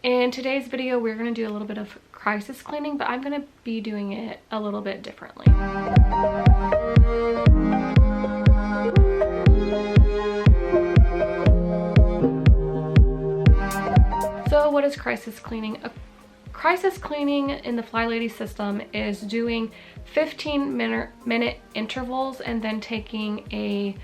In today's video, we're going to do a little bit of crisis cleaning, but I'm going to be doing it a little bit differently. So what is crisis cleaning? Crisis cleaning in the FlyLady system is doing 15-minute intervals and then taking a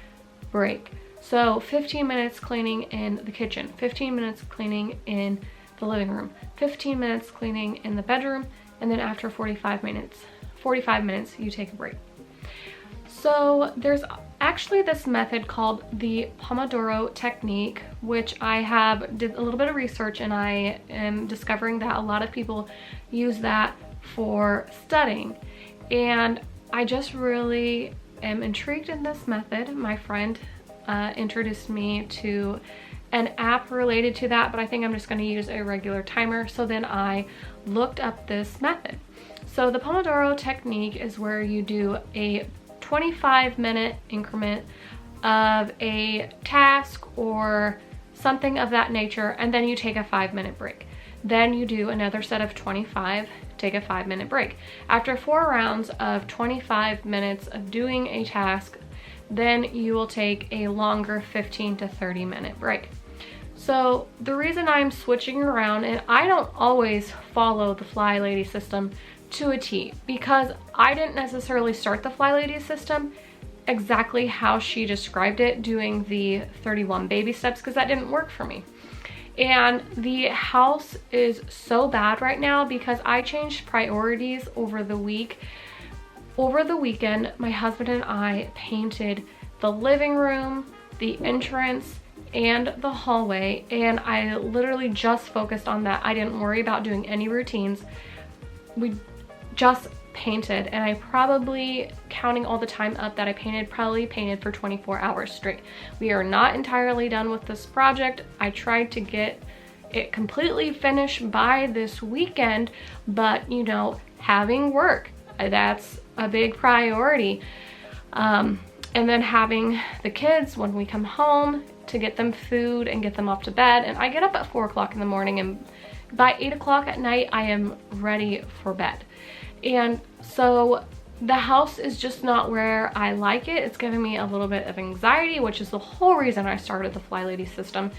break. So 15 minutes cleaning in the kitchen, 15 minutes cleaning in the living room, 15 minutes cleaning in the bedroom, and then after 45 minutes you take a break. So there's actually this method called the Pomodoro Technique, which I did a little bit of research, and I am discovering that a lot of people use that for studying. And I just really am intrigued in this method. My friend introduced me to an app related to that, but I think I'm just going to use a regular timer. So then I looked up this method. So the Pomodoro Technique is where you do a 25-minute increment of a task or something of that nature, and then you take a 5-minute break. Then you do another set of 25, take a 5-minute break. After 4 rounds of 25 minutes of doing a task, then you will take a longer 15 to 30-minute break. So the reason I'm switching around, and I don't always follow the FlyLady system to a T, because I didn't necessarily start the FlyLady system exactly how she described it, doing the 31 baby steps, because that didn't work for me. And the house is so bad right now because I changed priorities over the week. Over the weekend, my husband and I painted the living room, the entrance, and the hallway, and I literally just focused on that. I didn't worry about doing any routines. We just painted, and I probably, counting all the time up that I painted, probably painted for 24 hours straight. We are not entirely done with this project. I tried to get it completely finished by this weekend, but you know, having work, that's a big priority. And then having the kids when we come home to get them food and get them off to bed. And I get up at 4 o'clock in the morning, and by 8 o'clock at night, I am ready for bed. And so the house is just not where I like it. It's giving me a little bit of anxiety, which is the whole reason I started the FlyLady system.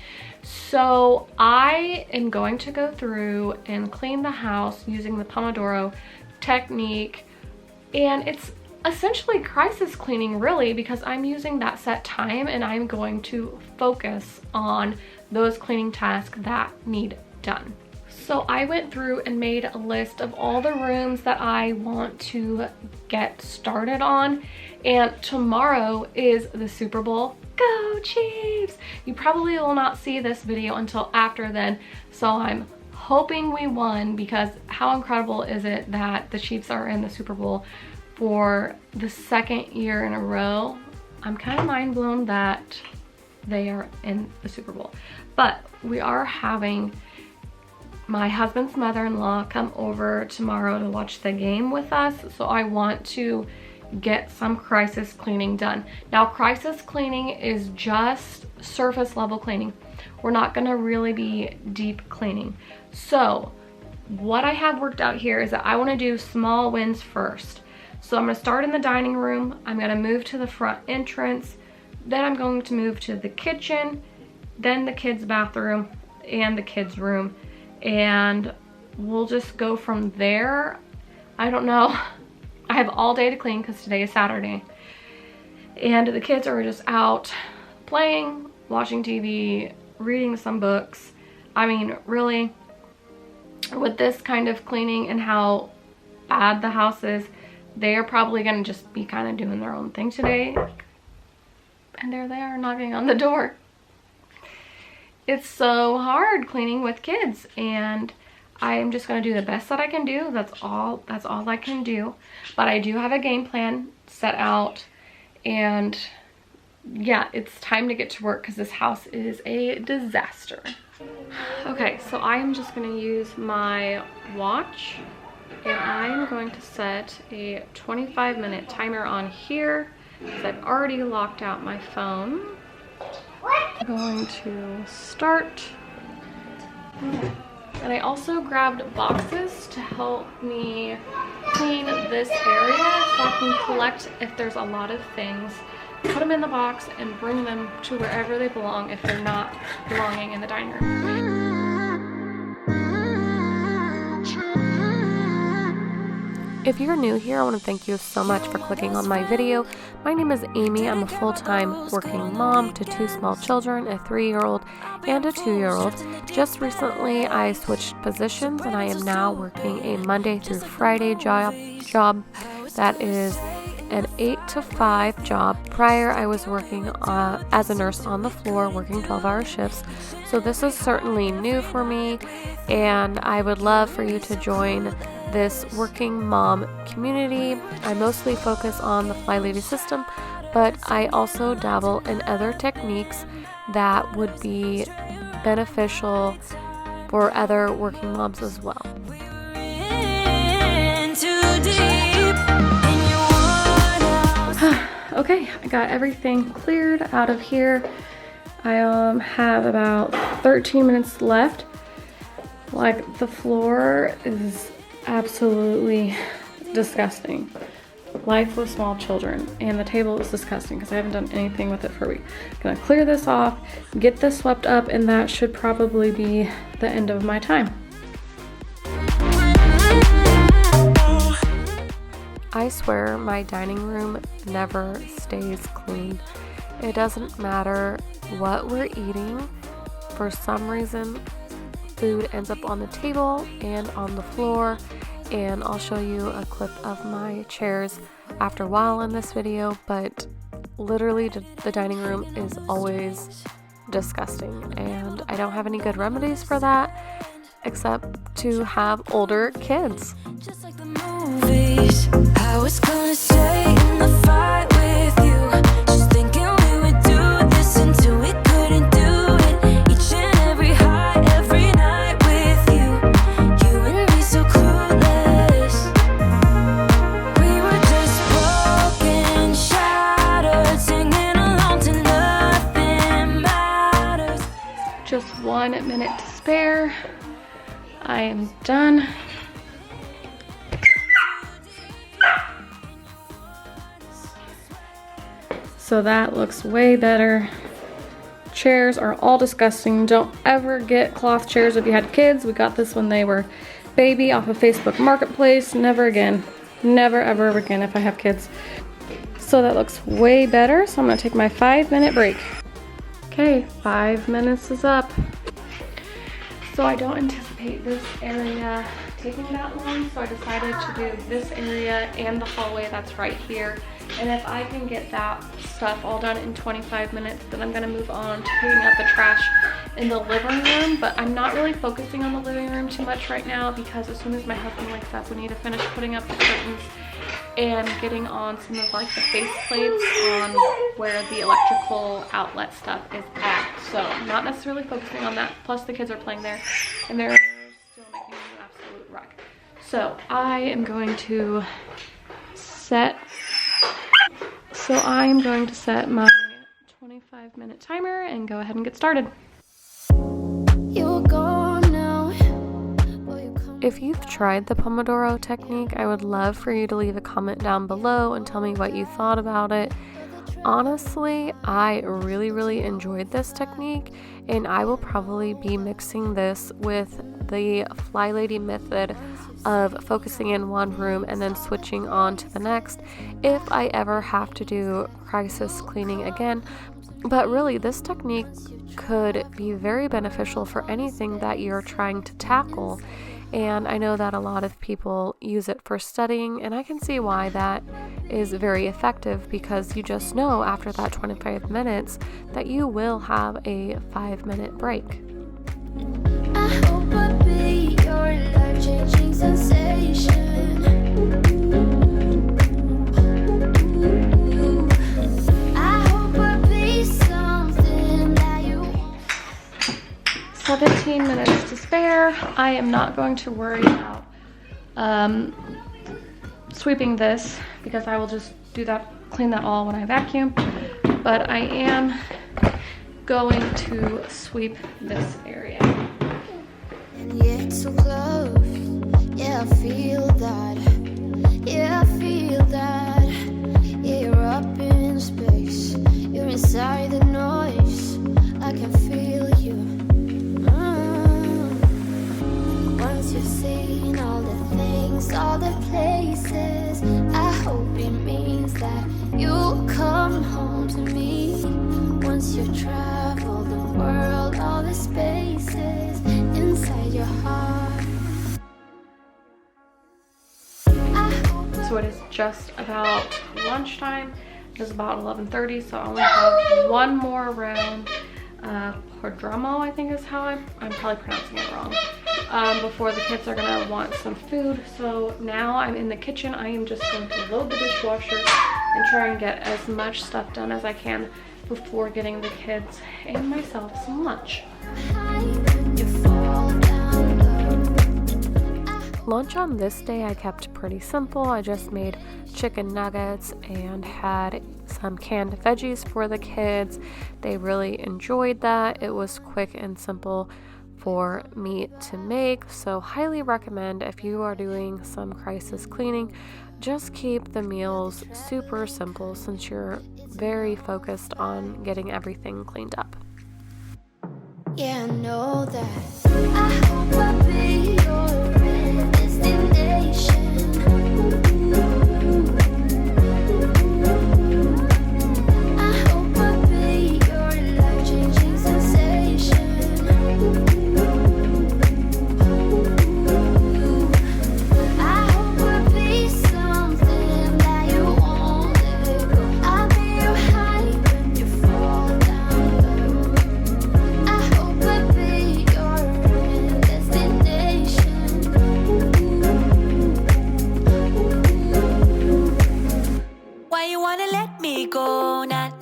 So I am going to go through and clean the house using the Pomodoro Technique. And it's essentially crisis cleaning, really, because I'm using that set time and I'm going to focus on those cleaning tasks that need done. So I went through and made a list of all the rooms that I want to get started on, and tomorrow is the Super Bowl. Go Chiefs! You probably will not see this video until after then, so I'm hoping we won, because how incredible is it that the Chiefs are in the Super Bowl for the 2nd year in a row. I'm kind of mind blown that they are in the Super Bowl. But we are having my husband's mother-in-law come over tomorrow to watch the game with us, so I want to get some crisis cleaning done. Now, crisis cleaning is just surface level cleaning. We're not gonna really be deep cleaning. So what I have worked out here is that I wanna do small wins first. So I'm gonna start in the dining room, I'm gonna move to the front entrance, then I'm going to move to the kitchen, then the kids' bathroom, and the kids' room. And we'll just go from there. I don't know. I have all day to clean because today is Saturday. And the kids are just out playing, watching TV, reading some books. I mean, really, with this kind of cleaning and how bad the house is, they are probably gonna just be kind of doing their own thing today. And there they are knocking on the door. It's so hard cleaning with kids, and I'm just gonna do the best that I can do. That's all I can do. But I do have a game plan set out, and yeah, it's time to get to work because this house is a disaster. Okay, so I'm just gonna use my watch, and I'm going to set a 25-minute timer on here because I've already locked out my phone. I'm going to start. And I also grabbed boxes to help me clean this area so I can collect if there's a lot of things, put them in the box and bring them to wherever they belong if they're not belonging in the dining room. If you're new here, I want to thank you so much for clicking on my video. My name is Amy. I'm a full-time working mom to 2 small children, a 3-year-old and a 2-year-old. Just recently, I switched positions and I am now working a Monday through Friday job that is an 8 to 5 job. Prior, I was working as a nurse on the floor, working 12-hour shifts. So this is certainly new for me, and I would love for you to join this working mom community. I mostly focus on the FlyLady system, but I also dabble in other techniques that would be beneficial for other working moms as well. Okay, I got everything cleared out of here. I have about 13 minutes left. Like, the floor is absolutely disgusting. Life with small children, and the table is disgusting because I haven't done anything with it for a week. I'm gonna clear this off, get this swept up, and that should probably be the end of my time. I swear my dining room never stays clean. It doesn't matter what we're eating. For some reason, food ends up on the table and on the floor, and I'll show you a clip of my chairs after a while in this video, but literally the dining room is always disgusting, and I don't have any good remedies for that except to have older kids. Just like the movies, I was gonna stay in the fight with you, just thinking we would do this until we couldn't do it, each and every high, every night with you, you and me so clueless, we were just broken, shattered, singing along to nothing matters. Just 1 minute to spare. I am done. So that looks way better. Chairs are all disgusting. Don't ever get cloth chairs if you had kids. We got this when they were baby off of Facebook Marketplace. Never again. Never ever again if I have kids. So that looks way better. So I'm gonna take my 5-minute break. Okay, 5 minutes is up. So I don't anticipate this area taking that long, so I decided to do this area and the hallway that's right here. And if I can get that stuff all done in 25 minutes, then I'm gonna move on to putting up the trash in the living room. But I'm not really focusing on the living room too much right now because as soon as my husband wakes up, we need to finish putting up the curtains and getting on some of like the face plates on where the electrical outlet stuff is at. So I'm not necessarily focusing on that. Plus the kids are playing there and they're still making an absolute wreck. So I am going to set my 25-minute timer and go ahead and get started. If you've tried the Pomodoro Technique, I would love for you to leave a comment down below and tell me what you thought about it. Honestly, I really enjoyed this technique, and I will probably be mixing this with the FlyLady method of focusing in one room and then switching on to the next if I ever have to do crisis cleaning again. But really, this technique could be very beneficial for anything that you're trying to tackle. And I know that a lot of people use it for studying, and I can see why that is very effective because you just know after that 25 minutes that you will have a 5-minute break. I hope I'll be your life-changing sensation. I hope I'll be something that you want. 17 minutes to spare. I am not going to worry about sweeping this because I will just do that, clean that all when I vacuum. But I am going to sweep this area. yet so close. Yeah, I feel that. Yeah, I feel that. Yeah, you're up in space. You're inside the noise. I can feel you. Once you've seen all the things, all the places, I hope it means that you'll come home to me. Once you've traveled the world, all the spaces inside your heart. So it is just about lunchtime. It's about 11:30, so I only have one more round of Prodromo, I think is how I'm probably pronouncing it wrong, before the kids are gonna want some food. So now I'm in the kitchen. I am just going to load the dishwasher and try and get as much stuff done as I can before getting the kids and myself some lunch. Lunch on this day I kept pretty simple. I just made chicken nuggets and had some canned veggies for the kids. They really enjoyed that. It was quick and simple for me to make, so highly recommend if you are doing some crisis cleaning, just keep the meals super simple since you're very focused on getting everything cleaned up. Yeah, I know that. I hope I'll be your destination. I hope I'll be your life-changing sensation. I hope I'll be something that you won't let go. I'll be your high when you fall down low. I hope I'll be your destination. Why you wanna let me go now?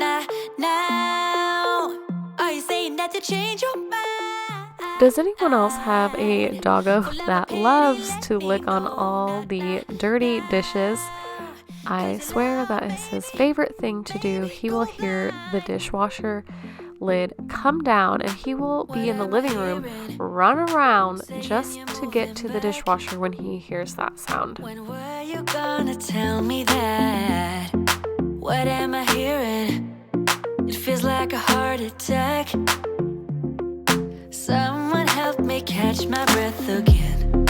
Are you saying that to change your mind? Does anyone else have a doggo that loves to lick on all the dirty dishes? I swear that is his favorite thing to do. He will hear the dishwasher lid come down and he will be in the living room, run around just to get to the dishwasher when he hears that sound. When were you gonna tell me that? What am I hearing? It feels like a heart attack. Someone help me catch my breath again.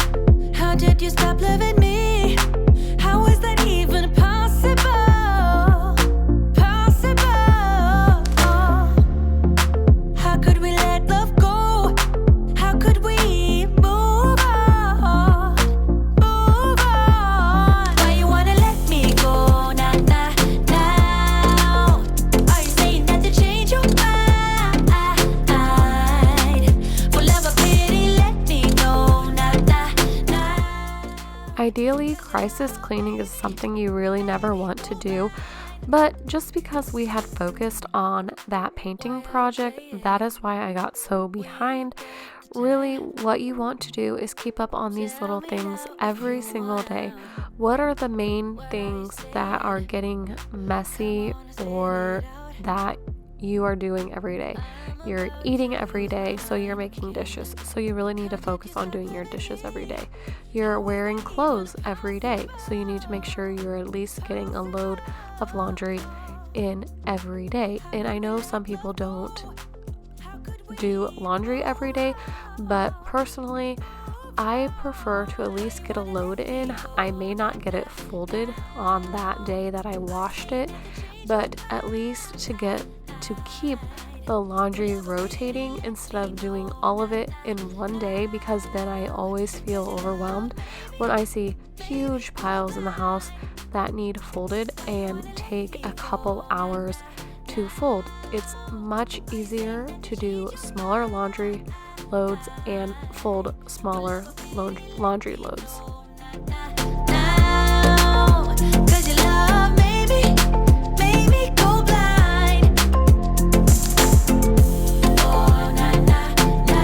How did you stop loving me? How is that even possible? Possible. How could we let love go? How could we move on? Move on. Why you wanna let me go now? Are you saying that to change your mind? For love or pity, let me know now. Ideally, crisis cleaning is something you really never want to do, but just because we had focused on that painting project, that is why I got so behind. Really, what you want to do is keep up on these little things every single day. What are the main things that are getting messy or that you are doing every day? You're eating every day, so you're making dishes. So you really need to focus on doing your dishes every day. You're wearing clothes every day, so you need to make sure you're at least getting a load of laundry in every day. And I know some people don't do laundry every day, but personally, I prefer to at least get a load in. I may not get it folded on that day that I washed it, but at least to keep the laundry rotating instead of doing all of it in one day, because then I always feel overwhelmed when I see huge piles in the house that need folded and take a couple hours to fold. It's much easier to do smaller laundry loads and fold smaller laundry loads. Now, 'cause your love made me go blind. Oh, na na na.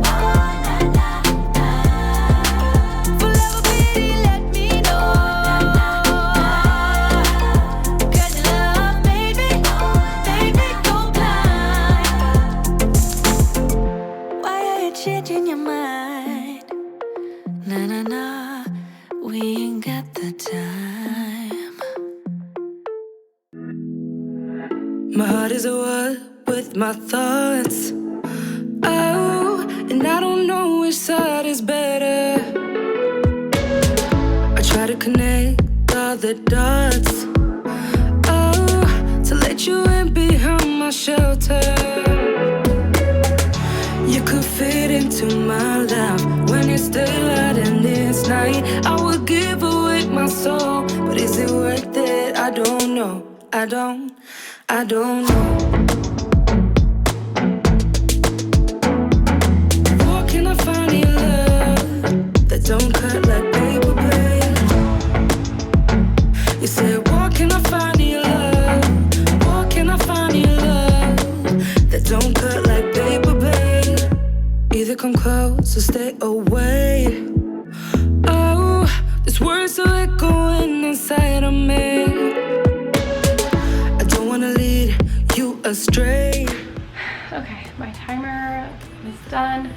Oh, na na na. For love or pity, let me know. 'Cause your love made me go blind. it changing your mind. Nah, nah, nah, we ain't got the time. My heart is at war with my thoughts. Oh, and I don't know which side is better. I try to connect all the dots. Oh, to let you in behind my shelter. You could fit into my life when it's daylight and it's night. I would give away my soul, but is it worth it? I don't know. I don't know. Where can I find your love that don't cut like paper blade? You said, where can I find your love? Where can I find your love that don't cut like paper blade? Either come close or stay away. Oh, these words are echoing inside of me. I don't wanna lead you astray. Okay, my timer is done.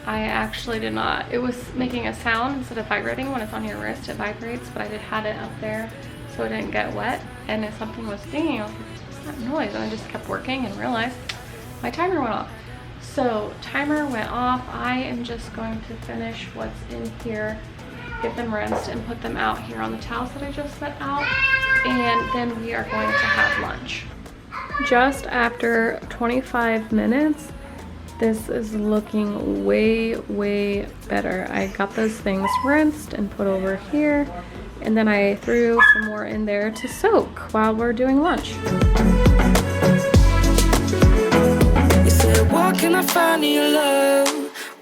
I actually did not, it was making a sound instead of vibrating. When it's on your wrist, it vibrates, but I had it up there so it didn't get wet. And if something was dinging, I was like, what's that noise? And I just kept working and realized my timer went off. So timer went off. I am just going to finish what's in here, get them rinsed and put them out here on the towels that I just set out. And then we are going to have lunch. Just after 25 minutes, this is looking way, way better. I got those things rinsed and put over here, and then I threw some more in there to soak while we're doing lunch. You said, where can I find your love?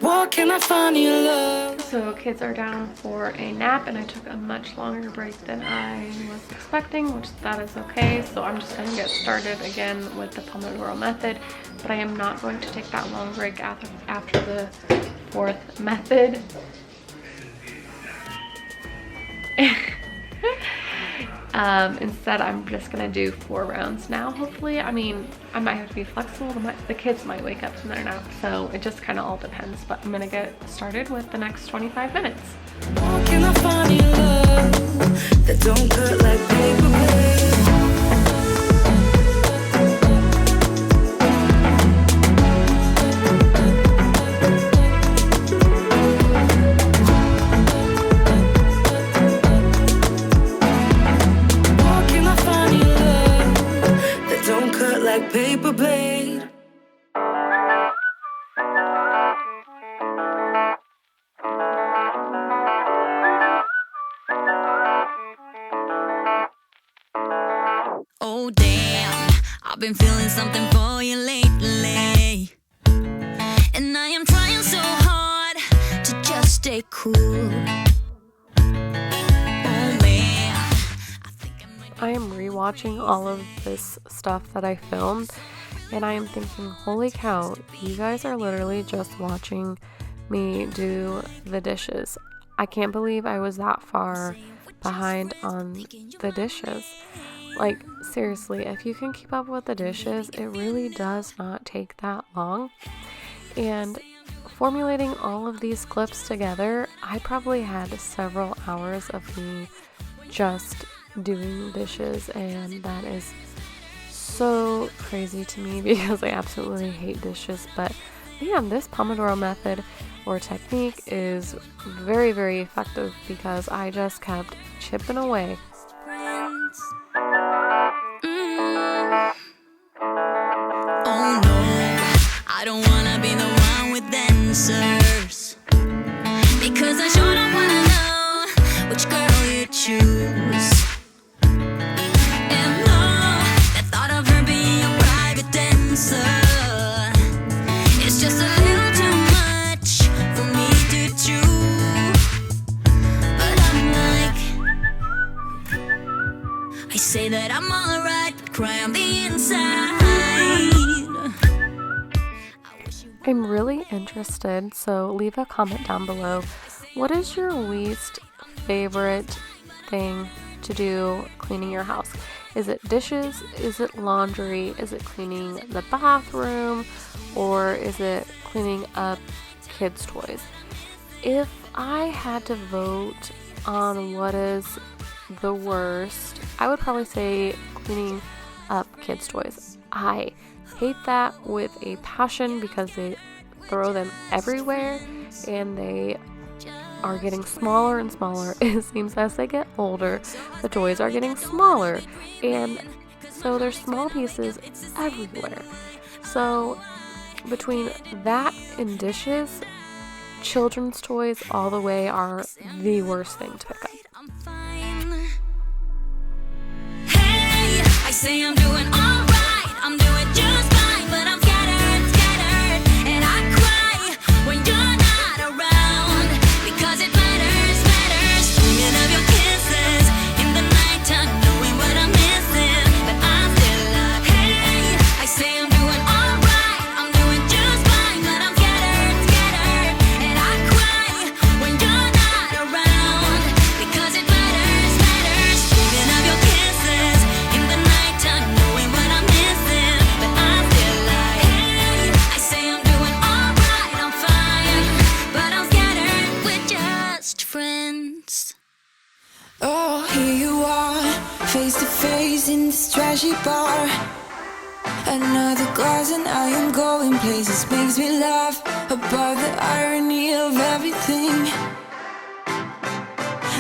Where can I find your love? So kids are down for a nap, and I took a much longer break than I was expecting, which that is okay. So I'm just gonna get started again with the Pomodoro method, but I am not going to take that long break after the fourth method. Instead, I'm just gonna do 4 rounds now, hopefully. I mean, I might have to be flexible. The kids might wake up from their nap, so it just kind of all depends. But I'm gonna get started with the next 25 minutes. Where can I find your love that don't cut like paper blade? Like paper blade. Oh damn, I've been feeling something for you lately, and I am trying so hard to just stay cool. I am rewatching all of this stuff that I filmed, and I am thinking, holy cow, you guys are literally just watching me do the dishes. I can't believe I was that far behind on the dishes. Like, seriously, if you can keep up with the dishes, it really does not take that long. And formulating all of these clips together, I probably had several hours of me just doing dishes, and that is so crazy to me because I absolutely hate dishes. But man, this Pomodoro method or technique is very, very effective because I just kept chipping away. Oh no, I don't wanna be the one with answers, because I sure don't wanna know which girl you choose. It's just a little too much for me to chew, but I'm like, I say that I'm alright, but cry on the inside. I'm really interested, so leave a comment down below. What is your least favorite thing to do cleaning your house? Is it dishes? Is it laundry? Is it cleaning the bathroom? Or is it cleaning up kids' toys. If I had to vote on what is the worst, I would probably say cleaning up kids' toys. I hate that with a passion because they throw them everywhere and they are getting smaller and smaller. It seems as they get older, the toys are getting smaller, and so there's small pieces everywhere. So between that and dishes, children's toys all the way are the worst thing to pick up. Hey, I say I'm doing alright, I'm doing just fine, but I'm scattered, and I cry when you're not around, because it matters, dreaming of your kisses in the nighttime, knowing what I'm missing, but I'm still alive. Hey, I say I'm doing alright, I'm doing just fine, but I'm scattered, and I cry when you're not around, because it matters, dreaming of your kisses in the nighttime, knowing what I'm missing, but I'm still alive. Hey, I say I'm doing alright, I'm fine, but I'm scattered, we're just friends. Oh, here you are, face to face in this trashy bar. Another glass and I am going places. Makes me laugh about the irony of everything.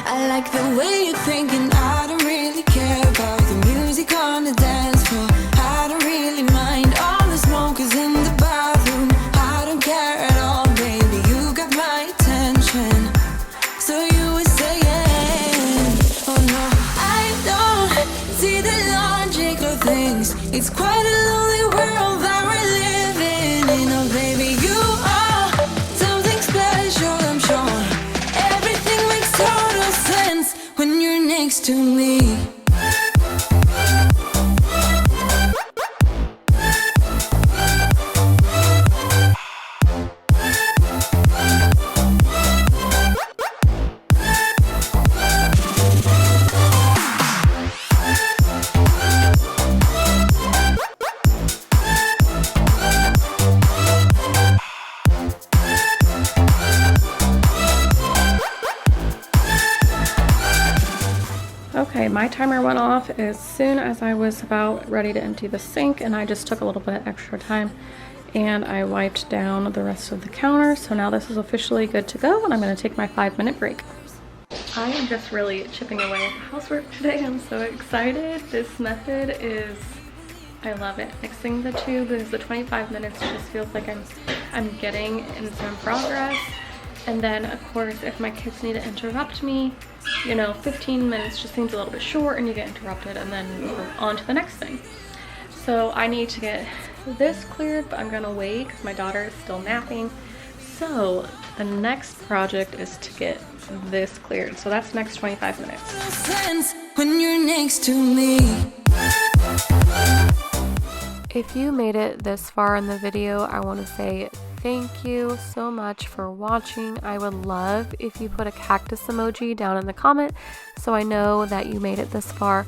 I like the way you're thinking. I don't really care about the music on the dance floor. I don't really mind all the smokers in the bathroom. I don't care at all, baby, you got my attention. So you were saying, oh no, I don't see the logic of things. It's quite a lonely world that we're living in. Oh baby, you are something special, I'm sure. Everything makes total sense when you're next to me. Okay, my timer went off as soon as I was about ready to empty the sink, and I just took a little bit extra time and I wiped down the rest of the counter. So now this is officially good to go, and I'm going to take my 5-minute break. I am just really chipping away at the housework today. I'm so excited. This method is, I love it. Mixing the two, because the 25 minutes just feels like I'm getting in some progress. And then of course, if my kids need to interrupt me, you know, 15 minutes just seems a little bit short and you get interrupted, and then we're on to the next thing. So I need to get this cleared, but I'm gonna wait because my daughter is still napping. So the next project is to get this cleared. So that's the next 25 minutes. When you're next to me. If you made it this far in the video, I want to say thank you so much for watching. I would love if you put a cactus emoji down in the comment so I know that you made it this far.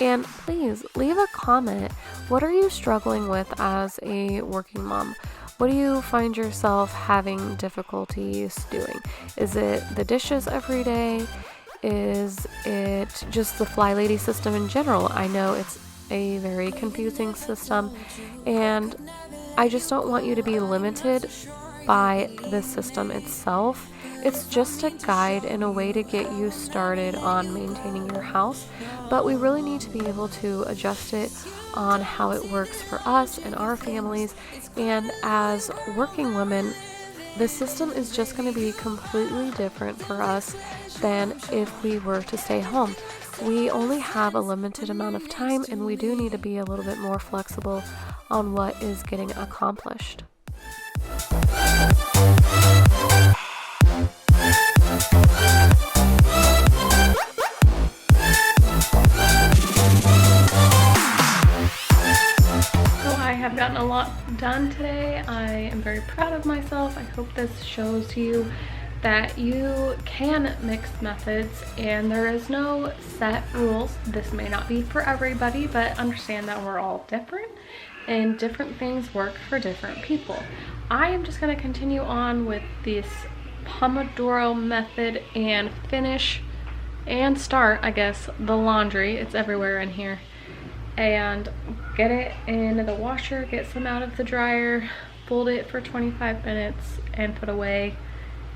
And please leave a comment. What are you struggling with as a working mom? What do you find yourself having difficulties doing? Is it the dishes every day? Is it just the FlyLady system in general? I know it's a very confusing system, and I just don't want you to be limited by the system itself. It's just a guide and a way to get you started on maintaining your house, but we really need to be able to adjust it on how it works for us and our families. And as working women, the system is just going to be completely different for us than if we were to stay home. We only have a limited amount of time, and we do need to be a little bit more flexible on what is getting accomplished. I've gotten a lot done today. I am very proud of myself. I hope this shows you that you can mix methods and there is no set rules. This may not be for everybody, but understand that we're all different and different things work for different people. I am just going to continue on with this Pomodoro method and finish and start, I guess, the laundry. It's everywhere in here. And get it in the washer, get some out of the dryer, fold it for 25 minutes and put away.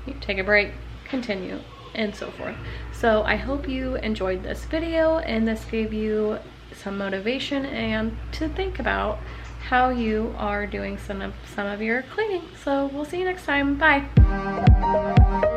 You take a break, continue, and so forth. So I hope you enjoyed this video and this gave you some motivation and to think about how you are doing some of your cleaning. So we'll see you next time. Bye.